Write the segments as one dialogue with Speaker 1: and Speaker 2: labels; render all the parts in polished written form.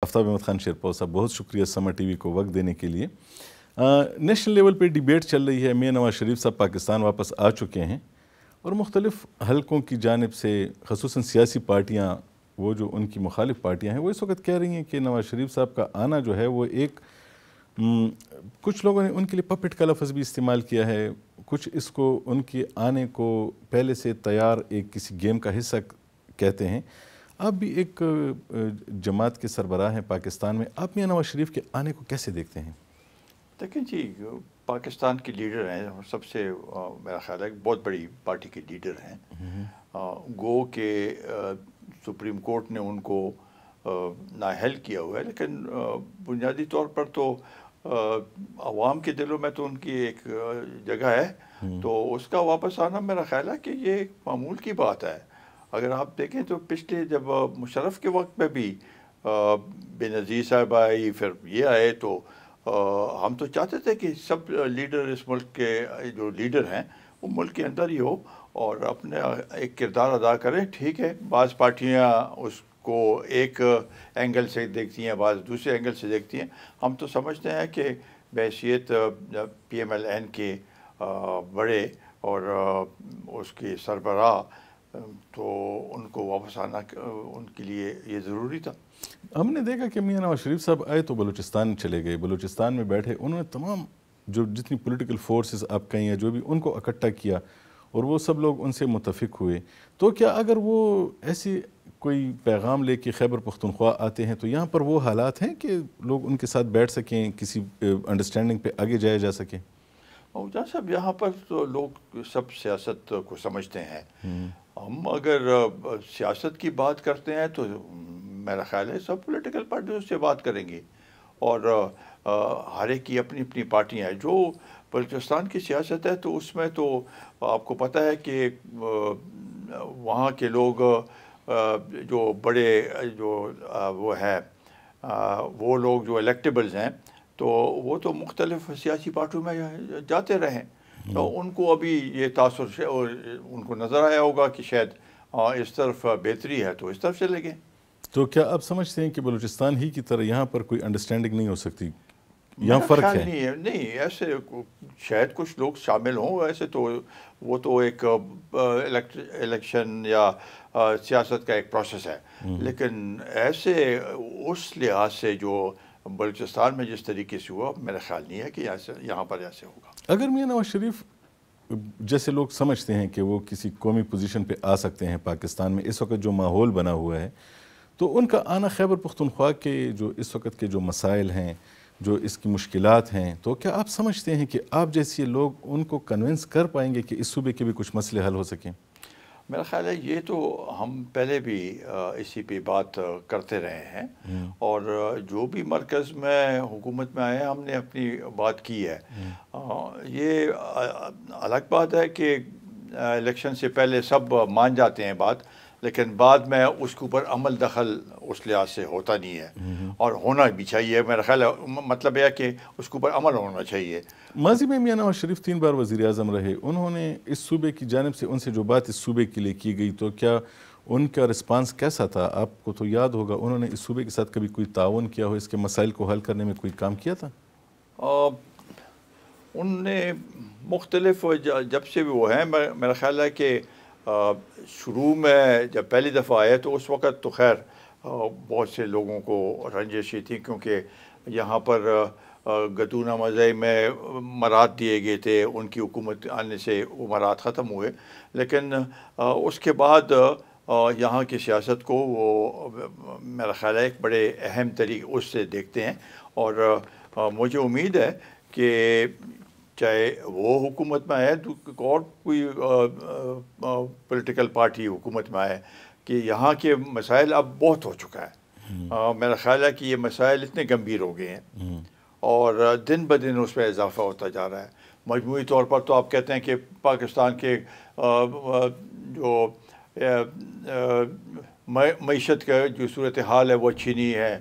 Speaker 1: آفتاب احمد خان شیرپور صاحب، بہت شکریہ سما ٹی وی کو وقت دینے کے لیے۔ نیشنل لیول پہ ڈیبیٹ چل رہی ہے، میاں نواز شریف صاحب پاکستان واپس آ چکے ہیں اور مختلف حلقوں کی جانب سے خصوصاً سیاسی پارٹیاں، وہ جو ان کی مخالف پارٹیاں ہیں، وہ اس وقت کہہ رہی ہیں کہ نواز شریف صاحب کا آنا جو ہے وہ ایک کچھ لوگوں نے ان کے لیے پپٹ کا لفظ بھی استعمال کیا ہے، کچھ اس کو ان کے آنے کو پہلے سے تیار ایک کسی گیم کا حصہ کہتے ہیں۔ آپ بھی ایک جماعت کے سربراہ ہیں پاکستان میں، آپ میاں نواز شریف کے آنے کو کیسے دیکھتے ہیں؟
Speaker 2: دیکھیں جی، پاکستان کے لیڈر ہیں، سب سے میرا خیال ہے بہت بڑی پارٹی کے لیڈر ہیں، گو کہ سپریم کورٹ نے ان کو نااہل کیا ہوا ہے، لیکن بنیادی طور پر تو عوام کے دلوں میں تو ان کی ایک جگہ ہے، تو اس کا واپس آنا میرا خیال ہے کہ یہ ایک معمول کی بات ہے۔ اگر آپ دیکھیں تو پچھلے جب مشرف کے وقت میں بھی بے نظیر صاحب آئی، پھر یہ آئے، تو ہم تو چاہتے تھے کہ سب لیڈر اس ملک کے جو لیڈر ہیں وہ ملک کے اندر ہی ہو اور اپنے ایک کردار ادا کریں۔ ٹھیک ہے، بعض پارٹیاں اس کو ایک اینگل سے دیکھتی ہیں، بعض دوسرے اینگل سے دیکھتی ہیں۔ ہم تو سمجھتے ہیں کہ بحیثیت پی ایم ایل این کے بڑے اور اس کے سربراہ، تو ان کو واپس آنا ان کے لیے یہ ضروری تھا۔
Speaker 1: ہم نے دیکھا کہ میاں نواز شریف صاحب آئے تو بلوچستان چلے گئے، بلوچستان میں بیٹھے، انہوں نے تمام جو جتنی پولیٹیکل فورسز آپ کہیں ہیں جو بھی، ان کو اکٹھا کیا اور وہ سب لوگ ان سے متفق ہوئے۔ تو کیا اگر وہ ایسی کوئی پیغام لے کے خیبر پختونخوا آتے ہیں تو یہاں پر وہ حالات ہیں کہ لوگ ان کے ساتھ بیٹھ سکیں، کسی انڈرسٹینڈنگ پہ آگے جایا جا سکے؟
Speaker 2: جہاں صاحب یہاں پر تو لوگ سب سیاست کو سمجھتے ہیں۔ ہم اگر سیاست کی بات کرتے ہیں تو میرا خیال ہے سب پولیٹیکل پارٹیوں سے بات کریں گے، اور ہر ایک کی اپنی اپنی پارٹیاں ہیں۔ جو بلوچستان کی سیاست ہے تو اس میں تو آپ کو پتہ ہے کہ وہاں کے لوگ جو بڑے جو وہ ہے وہ لوگ جو الیکٹیبلز ہیں، تو وہ تو مختلف سیاسی پارٹیوں میں جاتے رہیں، تو ان کو ابھی یہ تاثر ان کو نظر آیا ہوگا کہ شاید اس طرف بہتری ہے تو اس طرف چلے گئے۔
Speaker 1: تو کیا آپ سمجھتے ہیں کہ بلوچستان ہی کی طرح یہاں پر کوئی انڈرسٹینڈنگ نہیں ہو سکتی؟ یہاں فرق ہے؟
Speaker 2: نہیں، ایسے شاید کچھ لوگ شامل ہوں، ایسے تو وہ تو ایک الیکشن یا سیاست کا ایک پروسیس ہے، لیکن ایسے اس لحاظ سے جو بلوچستان میں جس طریقے سے ہوا، میرا خیال نہیں ہے کہ یہاں پر ایسے ہوگا۔
Speaker 1: اگر میاں نواز شریف جیسے لوگ سمجھتے ہیں کہ وہ کسی قومی پوزیشن پہ آ سکتے ہیں پاکستان میں، اس وقت جو ماحول بنا ہوا ہے، تو ان کا آنا خیبر پختونخوا کے جو اس وقت کے جو مسائل ہیں، جو اس کی مشکلات ہیں، تو کیا آپ سمجھتے ہیں کہ آپ جیسے لوگ ان کو کنونس کر پائیں گے کہ اس صوبے کے بھی کچھ مسئلے حل ہو سکیں؟
Speaker 2: میرا خیال ہے یہ تو ہم پہلے بھی اسی پہ بات کرتے رہے ہیں، اور جو بھی مرکز میں حکومت میں آئے ہم نے اپنی بات کی ہے۔ یہ الگ بات ہے کہ الیکشن سے پہلے سب مان جاتے ہیں بات، لیکن بعد میں اس کے اوپر عمل دخل اس لحاظ سے ہوتا نہیں ہے، اور ہونا بھی چاہیے۔ میرا خیال ہے مطلب یہ ہے کہ اس کے اوپر عمل ہونا چاہیے۔
Speaker 1: ماضی میں میاں نواز شریف 3 بار وزیر اعظم رہے، انہوں نے اس صوبے کی جانب سے ان سے جو بات اس صوبے کے لیے کی گئی، تو کیا ان کا رسپانس کیسا تھا؟ آپ کو تو یاد ہوگا انہوں نے اس صوبے کے ساتھ کبھی کوئی تعاون کیا ہو، اس کے مسائل کو حل کرنے میں کوئی کام کیا تھا؟
Speaker 2: ان نے مختلف جب سے بھی وہ ہیں، میرا خیال ہے کہ شروع میں جب پہلی دفعہ آئے تو اس وقت تو خیر بہت سے لوگوں کو رنجشی تھی، کیونکہ یہاں پر گدونہ مذہب میں مراد دیے گئے تھے، ان کی حکومت آنے سے وہ مراد ختم ہوئے، لیکن اس کے بعد یہاں کی سیاست کو وہ میرا خیال ہے ایک بڑے اہم طریقے اس سے دیکھتے ہیں، اور مجھے امید ہے کہ چاہے وہ حکومت میں آئے اور کوئی پولیٹیکل پارٹی حکومت میں آئے، کہ یہاں کے مسائل اب بہت ہو چکا ہے۔ میرا خیال ہے کہ یہ مسائل اتنے گمبھیر ہو گئے ہیں اور دن بدن اس میں اضافہ ہوتا جا رہا ہے۔ مجموعی طور پر تو آپ کہتے ہیں کہ پاکستان کے جو معیشت کا جو صورتحال ہے وہ اچھی نہیں ہے،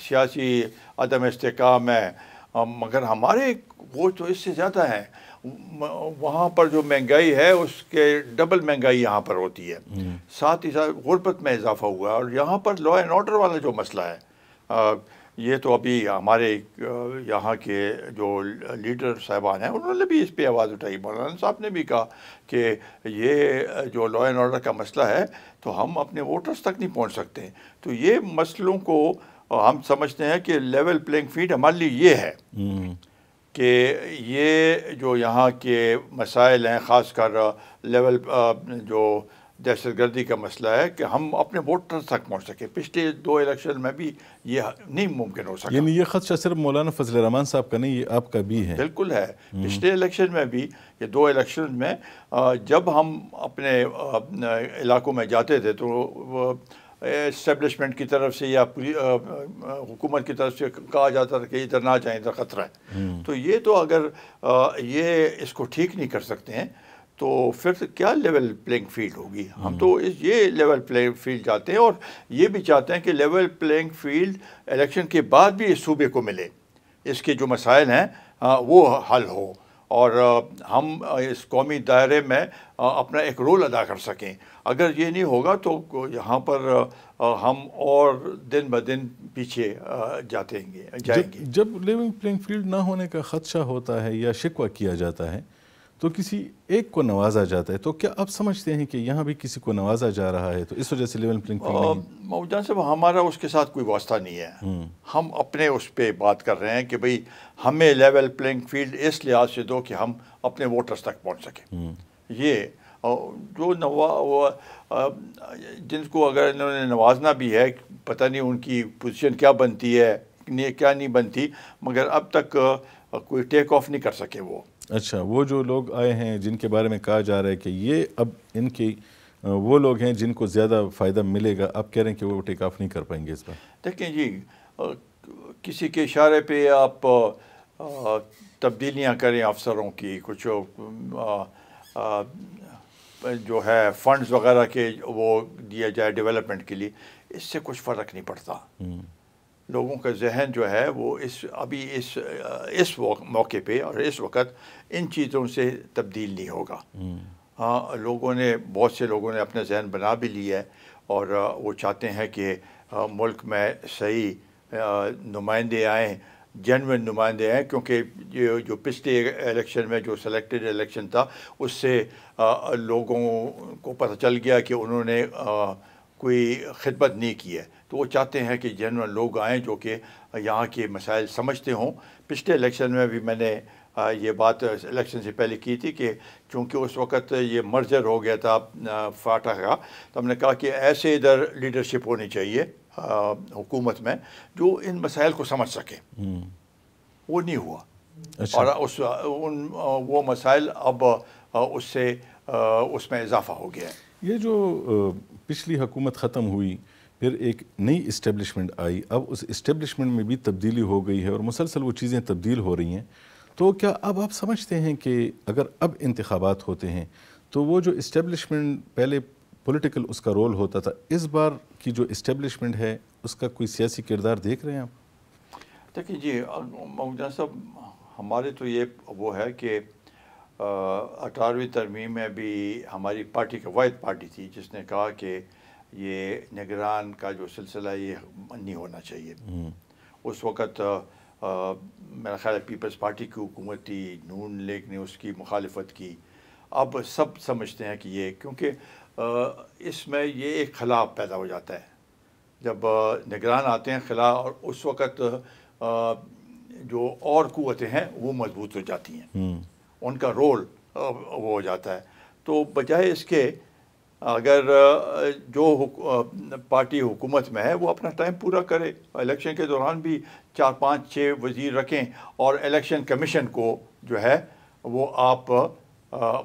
Speaker 2: سیاسی عدم استحکام ہے، مگر ہمارے وہ تو اس سے زیادہ ہیں۔ وہاں پر جو مہنگائی ہے اس کے ڈبل مہنگائی یہاں پر ہوتی ہے، ساتھ ہی ساتھ غربت میں اضافہ ہوا، اور یہاں پر لا اینڈ آرڈر والا جو مسئلہ ہے، یہ تو ابھی ہمارے یہاں کے جو لیڈر صاحبان ہیں انہوں نے بھی اس پہ آواز اٹھائی، مولانا صاحب نے بھی کہا کہ یہ جو لا اینڈ آرڈر کا مسئلہ ہے تو ہم اپنے ووٹرز تک نہیں پہنچ سکتے. تو یہ مسئلوں کو ہم سمجھتے ہیں کہ لیول پلینگ فیلڈ ہمارے لیے یہ ہے کہ یہ جو یہاں کے مسائل ہیں، خاص کر لیول جو دہشت گردی کا مسئلہ ہے، کہ ہم اپنے ووٹر تک پہنچ سکیں. پچھلے 2 الیکشن میں بھی یہ نہیں ممکن ہو سکا.
Speaker 1: یعنی یہ خدشہ صرف مولانا فضل الرحمان صاحب کا نہیں، یہ آپ کا بھی ہے.
Speaker 2: بالکل ہے. پچھلے الیکشن میں بھی، یہ 2 الیکشن میں جب ہم اپنے علاقوں میں جاتے تھے تو اسٹیبلشمنٹ کی طرف سے یا حکومت کی طرف سے کہا جاتا تھا کہ ادھر نہ جائیں، ادھر خطرہ ہے. تو یہ تو اگر یہ اس کو ٹھیک نہیں کر سکتے ہیں تو پھر کیا لیول پلینگ فیلڈ ہوگی. ہم تو یہ لیول پلینگ فیلڈ چاہتے ہیں، اور یہ بھی چاہتے ہیں کہ لیول پلینگ فیلڈ الیکشن کے بعد بھی اس صوبے کو ملے، اس کے جو مسائل ہیں وہ حل ہو، اور ہم اس قومی دائرے میں اپنا ایک رول ادا کر سکیں. اگر یہ نہیں ہوگا تو یہاں پر ہم اور دن بدن پیچھے جائیں گے.
Speaker 1: جب لیول پلینگ فیلڈ نہ ہونے کا خدشہ ہوتا ہے یا شکوہ کیا جاتا ہے تو کسی ایک کو نوازا جاتا ہے، تو کیا آپ سمجھتے ہیں کہ یہاں بھی کسی کو نوازا جا رہا ہے تو اس وجہ سے لیول پلینگ فیلڈ نہیں؟
Speaker 2: موجان صاحب، ہمارا اس کے ساتھ کوئی واسطہ نہیں ہے. ہم اپنے اس پہ بات کر رہے ہیں کہ بھئی ہمیں لیول پلینگ فیلڈ اس لحاظ سے دو کہ ہم اپنے ووٹرز تک پہنچ سکیں. یہ جو جن کو اگر انہوں نے نوازنا بھی ہے، پتہ نہیں ان کی پوزیشن کیا بنتی ہے کیا نہیں بنتی، مگر اب تک کوئی ٹیک آف نہیں کر سکے وہ.
Speaker 1: اچھا، وہ جو لوگ آئے ہیں جن کے بارے میں کہا جا رہا ہے کہ یہ اب ان کی وہ لوگ ہیں جن کو زیادہ فائدہ ملے گا، آپ کہہ رہے ہیں کہ وہ ٹیک آف نہیں کر پائیں گے اس بار؟
Speaker 2: دیکھیں جی، کسی کے اشارے پہ آپ تبدیلیاں کریں افسروں کی، کچھ جو ہے فنڈز وغیرہ کے وہ دیا جائے ڈیولپمنٹ کے لیے، اس سے کچھ فرق نہیں پڑتا. لوگوں کا ذہن جو ہے وہ ابھی اس موقع پہ اور اس وقت ان چیزوں سے تبدیل نہیں ہوگا. ہاں، بہت سے لوگوں نے اپنا ذہن بنا بھی لیا ہے، اور وہ چاہتے ہیں کہ ملک میں صحیح نمائندے آئیں، جینوئن نمائندے آئیں، کیونکہ جو پچھلے الیکشن میں جو سلیکٹڈ الیکشن تھا اس سے لوگوں کو پتہ چل گیا کہ انہوں نے کوئی خدمت نہیں کی ہے. تو وہ چاہتے ہیں کہ جینوئن لوگ آئیں جو کہ یہاں کے مسائل سمجھتے ہوں. پچھلے الیکشن میں بھی میں نے یہ بات الیکشن سے پہلے کی تھی کہ چونکہ اس وقت یہ مرجر ہو گیا تھا فاٹا کا، تو ہم نے کہا کہ ایسے ادھر لیڈرشپ ہونی چاہیے حکومت میں جو ان مسائل کو سمجھ سکے. وہ نہیں ہوا. اور وہ مسائل اب اس میں اضافہ ہو گیا ہے.
Speaker 1: یہ جو پچھلی حکومت ختم ہوئی، پھر ایک نئی اسٹیبلشمنٹ آئی، اب اس اسٹیبلشمنٹ میں بھی تبدیلی ہو گئی ہے اور مسلسل وہ چیزیں تبدیل ہو رہی ہیں. تو کیا اب آپ سمجھتے ہیں کہ اگر اب انتخابات ہوتے ہیں تو وہ جو اسٹیبلشمنٹ پہلے پولیٹیکل اس کا رول ہوتا تھا، اس بار کی جو اسٹیبلشمنٹ ہے اس کا کوئی سیاسی کردار دیکھ رہے ہیں آپ؟
Speaker 2: دیکھیں جی موجان صاحب، ہمارے تو یہ وہ ہے کہ 18ویں ترمیم میں بھی ہماری پارٹی کا واحد پارٹی تھی جس نے کہا کہ یہ نگران کا جو سلسلہ یہ نہیں ہونا چاہیے. اس وقت میرا خیال ہے پیپلز پارٹی کی حکومت تھی، نون لیگ نے اس کی مخالفت کی. اب سب سمجھتے ہیں کہ یہ کیونکہ اس میں یہ ایک خلا پیدا ہو جاتا ہے جب نگران آتے ہیں خلا، اور اس وقت جو اور قوتیں ہیں وہ مضبوط ہو جاتی ہیں، ان کا رول وہ ہو جاتا ہے. تو بجائے اس کے اگر جو پارٹی حکومت میں ہے وہ اپنا ٹائم پورا کرے، الیکشن کے دوران بھی 4 5 6 وزیر رکھیں، اور الیکشن کمیشن کو جو ہے وہ آپ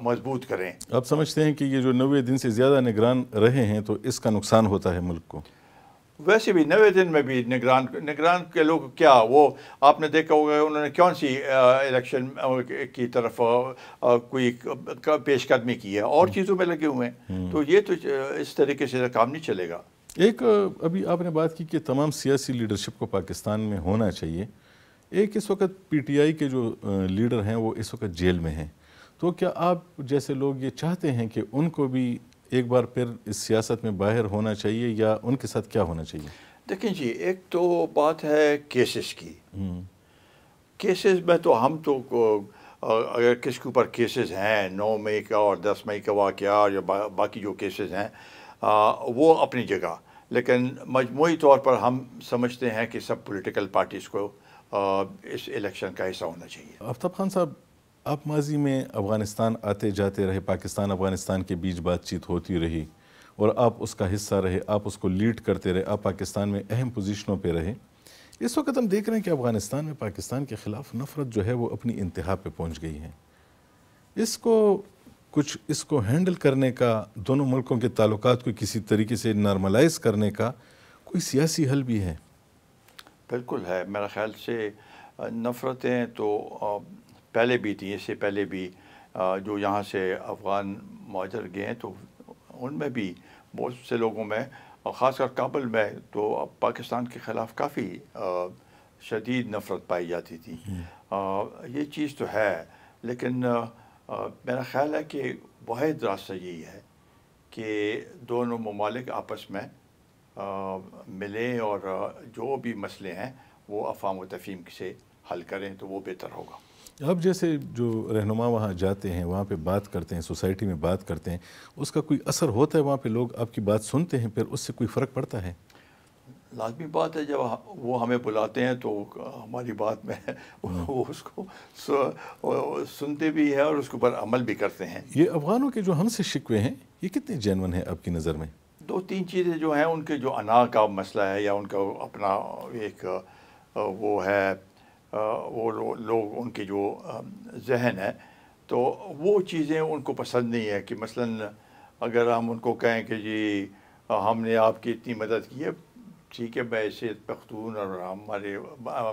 Speaker 2: مضبوط کریں.
Speaker 1: آپ سمجھتے ہیں کہ یہ جو 90 دن سے زیادہ نگران رہے ہیں تو اس کا نقصان ہوتا ہے ملک کو؟
Speaker 2: ویسے بھی 90 دن میں بھی نگران کے لوگ کیا، وہ آپ نے دیکھا ہوگا انہوں نے کون سی الیکشن کی طرف کوئی پیش قدمی کی ہے، اور چیزوں میں لگے ہوئے ہیں. تو یہ تو اس طریقے سے کام نہیں چلے گا.
Speaker 1: ایک ابھی آپ نے بات کی کہ تمام سیاسی لیڈرشپ کو پاکستان میں ہونا چاہیے. ایک اس وقت پی ٹی آئی کے جو لیڈر ہیں وہ اس وقت جیل میں ہیں، تو کیا آپ جیسے لوگ یہ چاہتے ہیں کہ ان کو بھی ایک بار پھر اس سیاست میں باہر ہونا چاہیے یا ان کے ساتھ کیا ہونا چاہیے؟
Speaker 2: دیکھیں جی، ایک تو بات ہے کیسز کی. کیسز میں تو ہم تو اگر کس کے اوپر کیسز ہیں 9 مئی کا اور 10 مئی کا واقعہ یا باقی جو کیسز ہیں وہ اپنی جگہ، لیکن مجموعی طور پر ہم سمجھتے ہیں کہ سب پولیٹیکل پارٹیز کو اس الیکشن کا حصہ ہونا چاہیے.
Speaker 1: آفتاب خان صاحب، آپ ماضی میں افغانستان آتے جاتے رہے، پاکستان افغانستان کے بیچ بات چیت ہوتی رہی اور آپ اس کا حصہ رہے، آپ اس کو لیڈ کرتے رہے، آپ پاکستان میں اہم پوزیشنوں پہ رہے. اس وقت ہم دیکھ رہے ہیں کہ افغانستان میں پاکستان کے خلاف نفرت جو ہے وہ اپنی انتہا پہ پہنچ گئی ہے. اس کو ہینڈل کرنے کا، دونوں ملکوں کے تعلقات کو کسی طریقے سے نارملائز کرنے کا کوئی سیاسی حل بھی ہے؟
Speaker 2: بالکل ہے. میرا خیال سے نفرتیں تو پہلے بھی تھیں، اس سے پہلے بھی جو یہاں سے افغان مہاجر گئے ہیں تو ان میں بھی بہت سے لوگوں میں، خاص کر کابل میں، تو پاکستان کے خلاف کافی شدید نفرت پائی جاتی تھی. یہ چیز تو ہے، لیکن میرا خیال ہے کہ واحد راستہ یہی ہے کہ دونوں ممالک آپس میں ملیں اور جو بھی مسئلے ہیں وہ افہام و تفہیم سے حل کریں تو وہ بہتر ہوگا.
Speaker 1: اب جیسے جو رہنما وہاں جاتے ہیں، وہاں پہ بات کرتے ہیں، سوسائٹی میں بات کرتے ہیں، اس کا کوئی اثر ہوتا ہے؟ وہاں پہ لوگ آپ کی بات سنتے ہیں، پھر اس سے کوئی فرق پڑتا ہے؟
Speaker 2: لازمی بات ہے، جب وہ ہمیں بلاتے ہیں تو ہماری بات میں وہ اس کو سنتے بھی ہیں اور اس کے اوپر عمل بھی کرتے ہیں.
Speaker 1: یہ افغانوں کے جو ہم سے شکوے ہیں یہ کتنے جینون ہیں آپ کی نظر میں؟
Speaker 2: 2-3 چیزیں جو ہیں، ان کے جو انا کا مسئلہ ہے یا ان کا اپنا ایک وہ ہے، وہ لوگ ان کے جو ذہن ہے، تو وہ چیزیں ان کو پسند نہیں ہے. کہ مثلاً اگر ہم ان کو کہیں کہ جی ہم نے آپ کی اتنی مدد کی ہے، ٹھیک ہے، بحیثیت ایسے پختون اور ہمارے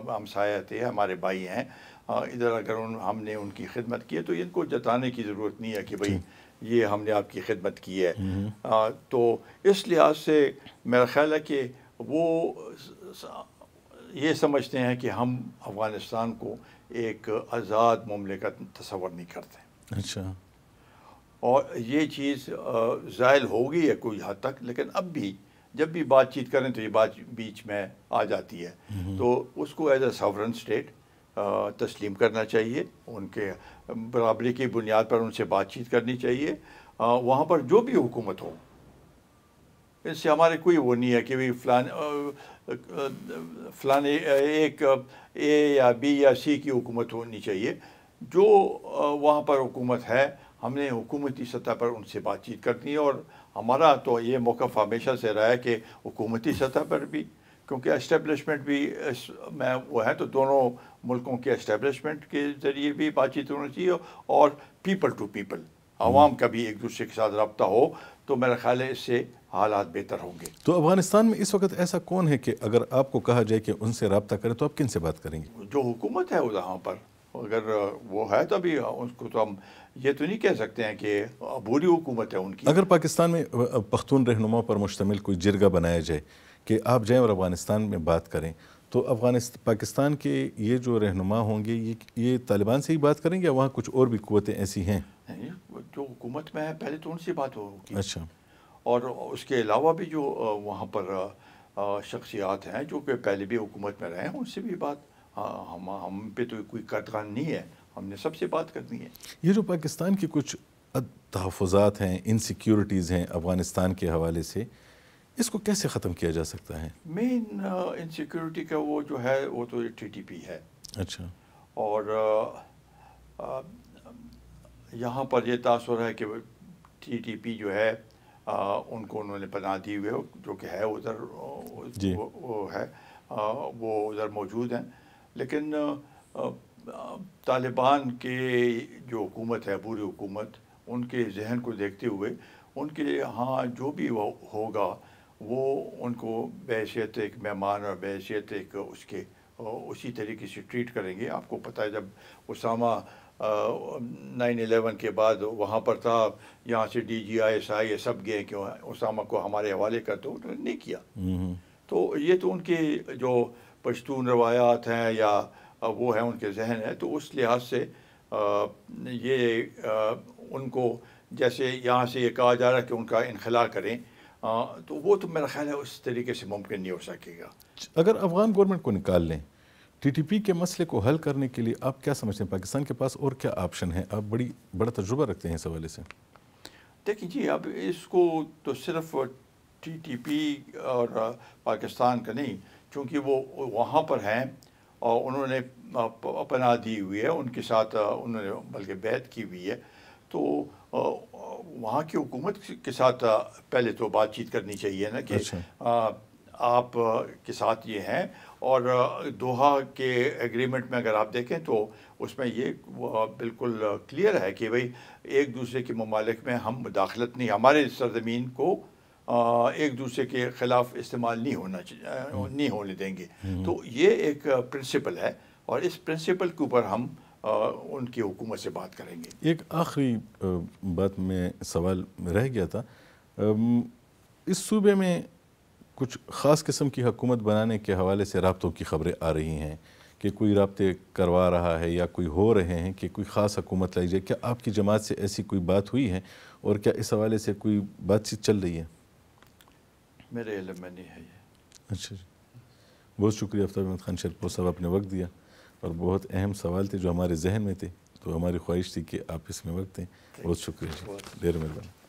Speaker 2: ہمسایہ تھے، ہمارے بھائی ہیں ادھر، اگر ہم نے ان کی خدمت کی ہے تو ان کو جتانے کی ضرورت نہیں ہے کہ بھئی یہ ہم نے آپ کی خدمت کی ہے. تو اس لحاظ سے میرا خیال ہے کہ وہ یہ سمجھتے ہیں کہ ہم افغانستان کو ایک آزاد مملکت تصور نہیں کرتے.
Speaker 1: اچھا. اور
Speaker 2: یہ چیز زائل ہو گئی ہے کوئی حد تک، لیکن اب بھی جب بھی بات چیت کریں تو یہ بات بیچ میں آ جاتی ہے. تو اس کو ایز اے ساورن اسٹیٹ تسلیم کرنا چاہیے، ان کے برابری کی بنیاد پر ان سے بات چیت کرنی چاہیے. وہاں پر جو بھی حکومت ہو، اس سے ہمارے کوئی وہ نہیں ہے کہ فلانے ایک اے یا بی یا سی کی حکومت ہونی چاہیے. جو وہاں پر حکومت ہے، ہم نے حکومتی سطح پر ان سے بات چیت کرنی ہے. اور ہمارا تو یہ موقف ہمیشہ سے رہا ہے کہ حکومتی سطح پر بھی، کیونکہ اسٹیبلشمنٹ بھی اس میں وہ ہے، تو دونوں ملکوں کے اسٹیبلشمنٹ کے ذریعے بھی بات چیت ہونا چاہیے اور پیپل ٹو پیپل، عوام کا بھی ایک دوسرے کے ساتھ رابطہ ہو، تو میرا خیال ہے اس سے حالات بہتر ہوں گے.
Speaker 1: تو افغانستان میں اس وقت ایسا کون ہے کہ اگر آپ کو کہا جائے کہ ان سے رابطہ کریں تو آپ کن سے بات کریں گے؟
Speaker 2: جو حکومت ہے وہاں پر، اگر وہ ہے تو ابھی اس کو تو ہم یہ تو نہیں کہہ سکتے ہیں کہ بری حکومت ہے ان کی.
Speaker 1: اگر پاکستان میں پختون رہنماؤں پر مشتمل کوئی جرگہ بنایا جائے کہ آپ جائیں اور افغانستان میں بات کریں، تو پاکستان کے یہ جو رہنما ہوں گے یہ طالبان سے ہی بات کریں گے یا وہاں کچھ اور بھی قوتیں ایسی ہیں؟
Speaker 2: جو حکومت میں ہے پہلے تو ان سے بات ہوگی.
Speaker 1: اچھا.
Speaker 2: اور اس کے علاوہ بھی جو وہاں پر شخصیات ہیں جو کہ پہلے بھی حکومت میں رہے ہیں، ان سے بھی بات، ہم پہ تو کوئی قطعان نہیں ہے، ہم نے سب سے بات کرنی ہے. یہ
Speaker 1: جو پاکستان کی کچھ تحفظات ہیں، انسیکیورٹیز ہیں افغانستان کے حوالے سے، اس کو کیسے ختم کیا جا سکتا ہے؟
Speaker 2: مین انسیکیورٹی کا وہ جو ہے وہ تو ٹی ٹی پی ہے.
Speaker 1: اچھا.
Speaker 2: اور یہاں پر یہ تاثر ہے کہ ٹی ٹی پی جو ہے ان کو انہوں نے پناہ دی ہوئے ہو، جو کہ ہے ادھر وہ ہے، وہ ادھر موجود ہیں. لیکن طالبان کے جو حکومت ہے، بری حکومت، ان کے ذہن کو دیکھتے ہوئے ان کے ہاں جو بھی ہوگا وہ ان کو بحیثیت ایک مہمان اور بحیثیت ایک اس کے اسی طریقے سے ٹریٹ کریں گے. آپ کو پتہ ہے جب اسامہ 9/11 کے بعد وہاں پر تھا، یہاں سے D G I S I یہ سب گئے کہ اسامہ کو ہمارے حوالے کر دو، انہوں نے نہیں کیا. تو یہ تو ان کے جو پشتون روایات ہیں یا وہ ہیں، ان کے ذہن ہے، تو اس لحاظ سے یہ ان کو جیسے یہاں سے یہ کہا جا رہا ہے کہ ان کا انخلا کریں، تو وہ تو میرا خیال ہے اس طریقے سے ممکن نہیں ہو سکے گا۔
Speaker 1: اگر افغان گورنمنٹ کو نکال لیں، ٹی ٹی پی کے مسئلے کو حل کرنے کے لیے آپ کیا سمجھتے ہیں پاکستان کے پاس اور کیا آپشن ہے؟ آپ بڑا تجربہ رکھتے ہیں اس حوالے سے۔
Speaker 2: دیکھیں جی، اب اس کو تو صرف ٹی ٹی پی اور پاکستان کا نہیں، چونکہ وہ وہاں پر ہیں اور انہوں نے پناہ دی ہوئی ہے، ان کے ساتھ انہوں نے بلکہ بیعت کی ہوئی ہے، تو وہاں کی حکومت کے ساتھ پہلے تو بات چیت کرنی چاہیے نا کہ آپ کے ساتھ یہ ہیں، اور دوحہ کے ایگریمنٹ میں اگر آپ دیکھیں تو اس میں یہ بالکل کلیئر ہے کہ بھئی ایک دوسرے کے ممالک میں ہم مداخلت نہیں، ہمارے سرزمین کو ایک دوسرے کے خلاف استعمال نہیں ہونے دیں گے۔ تو یہ ایک پرنسپل ہے، اور اس پرنسپل کے اوپر ہم ان کی حکومت سے بات کریں گے۔
Speaker 1: ایک آخری بات میں سوال رہ گیا تھا، اس صوبے میں کچھ خاص قسم کی حکومت بنانے کے حوالے سے رابطوں کی خبریں آ رہی ہیں کہ کوئی رابطے کروا رہا ہے یا کوئی ہو رہے ہیں کہ کوئی خاص حکومت لائی جائے۔ کیا آپ کی جماعت سے ایسی کوئی بات ہوئی ہے اور کیا اس حوالے سے کوئی بات چیت چل رہی ہے؟
Speaker 2: میرے علم میں نہیں ہے یہ۔
Speaker 1: اچھا جی، بہت شکریہ آفتاب احمد خان شیرپور صاحب، آپ نے وقت دیا اور بہت اہم سوال تھے جو ہمارے ذہن میں تھے، تو ہماری خواہش تھی کہ آپ اس میں وقت دیں۔ بہت شکریہ جی، ڈھیر مہربانی۔